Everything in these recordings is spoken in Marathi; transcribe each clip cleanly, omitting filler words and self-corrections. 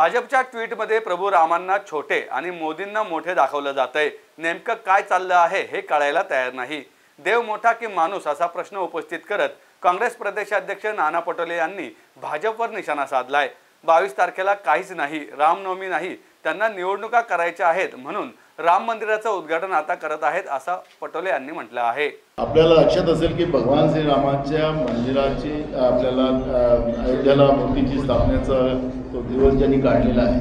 भाजपच्या ट्विटमध्ये प्रभू रामांना छोटे आणि मोदींना मोठे दाखवलं जातंय। नेमकं काय चाललं आहे हे कळायला तयार नाही। देव मोठा की माणूस असा प्रश्न उपस्थित करत काँग्रेस प्रदेशाध्यक्ष नाना पटोले यांनी भाजपवर निशाणा साधलाय। 22 तारखेला काहीच नाही, रामनवमी नाही, त्यांना निवडणुका करायच्या आहेत म्हणून राम मंदिराचं उद्घाटन आता करत आहेत असं पटोले यांनी म्हटलं आहे। आपल्याला लक्षात असेल की भगवान श्रीरामाच्या मंदिराची आपल्याला अयोध्येला मूर्तीची स्थापनेचा तो दिवस ज्यांनी काढलेला आहे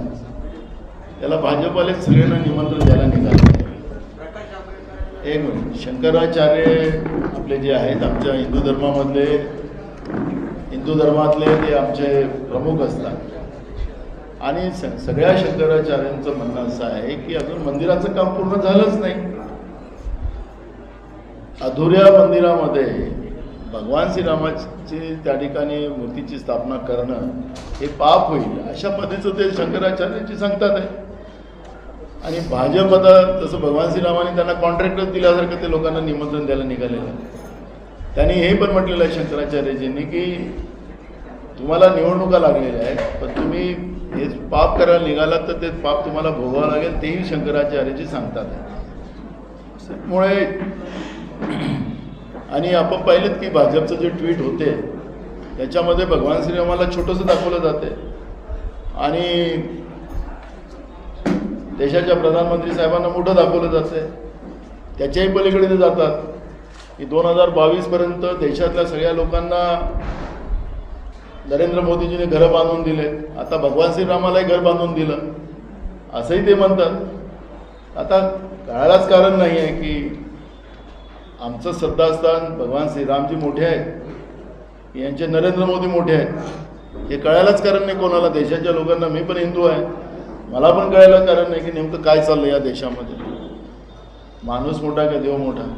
त्याला भाजपवाले सगळ्यांना निमंत्रण द्यायला निघाले। एक मिनिट, शंकराचार्य आपले जे आहेत आमच्या हिंदू धर्मातले ते आमचे प्रमुख असतात आणि सगळ्या शंकराचार्यांचं म्हणणं असं आहे की अजून मंदिराचं काम पूर्ण झालंच नाही। अधुऱ्या मंदिरामध्ये भगवान श्रीरामाची त्या ठिकाणी मूर्तीची स्थापना करणं हे पाप होईल अशा पद्धतीचं ते शंकराचार्यांची सांगतात आहे। आणि भाजप आता तसं भगवान श्रीरामाने त्यांना कॉन्ट्रॅक्टर दिल्यासारखं ते लोकांना निमंत्रण द्यायला निघालेलं आहे। त्यांनी हे पण म्हटलेलं आहे शंकराचार्यजींनी की तुम्हाला निवडणुका लागलेल्या आहेत पण तुम्ही हे पाप करायला निघालात तर ते पाप तुम्हाला भोगावं लागेल, तेही शंकराचार्यजी सांगतात आहे। त्यामुळे आणि आपण पाहिलेत की भाजपचं जे ट्विट होते त्याच्यामध्ये भगवान श्रीरामाला छोटंसं दाखवलं जाते आणि देशाच्या प्रधानमंत्री साहेबांना मोठं दाखवलं जाते। त्याच्याही पलीकडे ते जातात की 2022 पर्यंत देशातल्या सगळ्या लोकांना नरेंद्र मोदीजीने घरं बांधून दिले, आता भगवान श्रीरामालाही घर बांधून दिलं असंही ते म्हणतात। आता कळायलाच कारण नाही आहे की आमचं श्रद्धास्थान भगवान श्रीरामजी मोठे आहेत यांचे नरेंद्र मोदी मोठे आहेत हे कळायलाच कारण नाही कोणाला। देशाच्या लोकांना, मी पण हिंदू आहे, मला पण कळायला कारण नाही की नेमकं काय चाललं या देशामध्ये। माणूस मोठा का देव मोठा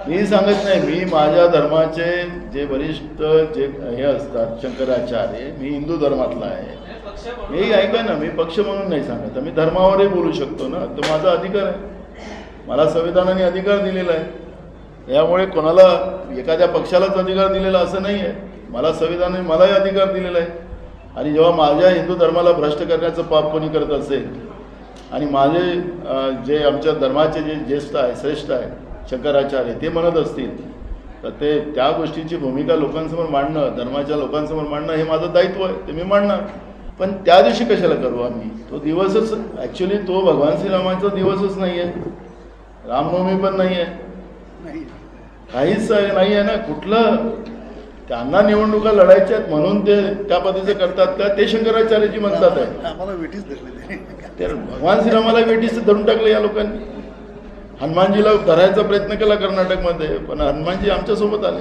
मी सांगत नाही। मी माझ्या धर्माचे जे वरिष्ठ जे हे असतात शंकराचार्य, मी हिंदू धर्मातला आहे, मी ऐका ना, मी पक्ष म्हणून नाही सांगत, मी धर्मावरही बोलू शकतो ना, तो माझा अधिकार आहे, मला संविधानाने अधिकार दिलेला आहे। यामुळे कोणाला एखाद्या पक्षालाच अधिकार दिलेला असं नाही आहे, मला संविधानाने मलाही अधिकार दिलेला आहे। आणि जेव्हा माझ्या हिंदू धर्माला भ्रष्ट करण्याचं पाप कोणी करत असेल आणि माझे जे आमच्या धर्माचे जे ज्येष्ठ आहे, श्रेष्ठ आहे शंकराचार्य, ते म्हणत असतील तर ते त्या गोष्टीची भूमिका लोकांसमोर मांडणं, धर्माच्या लोकांसमोर मांडणं हे माझं दायित्व आहे, ते मी मांडणार। पण त्या दिवशी कशाला करू आम्ही? तो दिवसच ॲक्च्युली तो भगवान श्रीरामाचा दिवसच नाही आहे, रामनवमी पण नाही आहे, काहीच नाही आहे ना। कुठलं त्यांना निवडणुका लढायच्या आहेत म्हणून ते त्या पद्धतीचं करतात का? ते शंकराचार्यजी म्हणतात आहे आम्हाला वेटीच धरले ते भगवान श्रीरामाला वेटीच धरून टाकलं या लोकांनी। हनुमानजीला धरायचा प्रयत्न केला कर्नाटकमध्ये पण हनुमानजी आमच्यासोबत आले।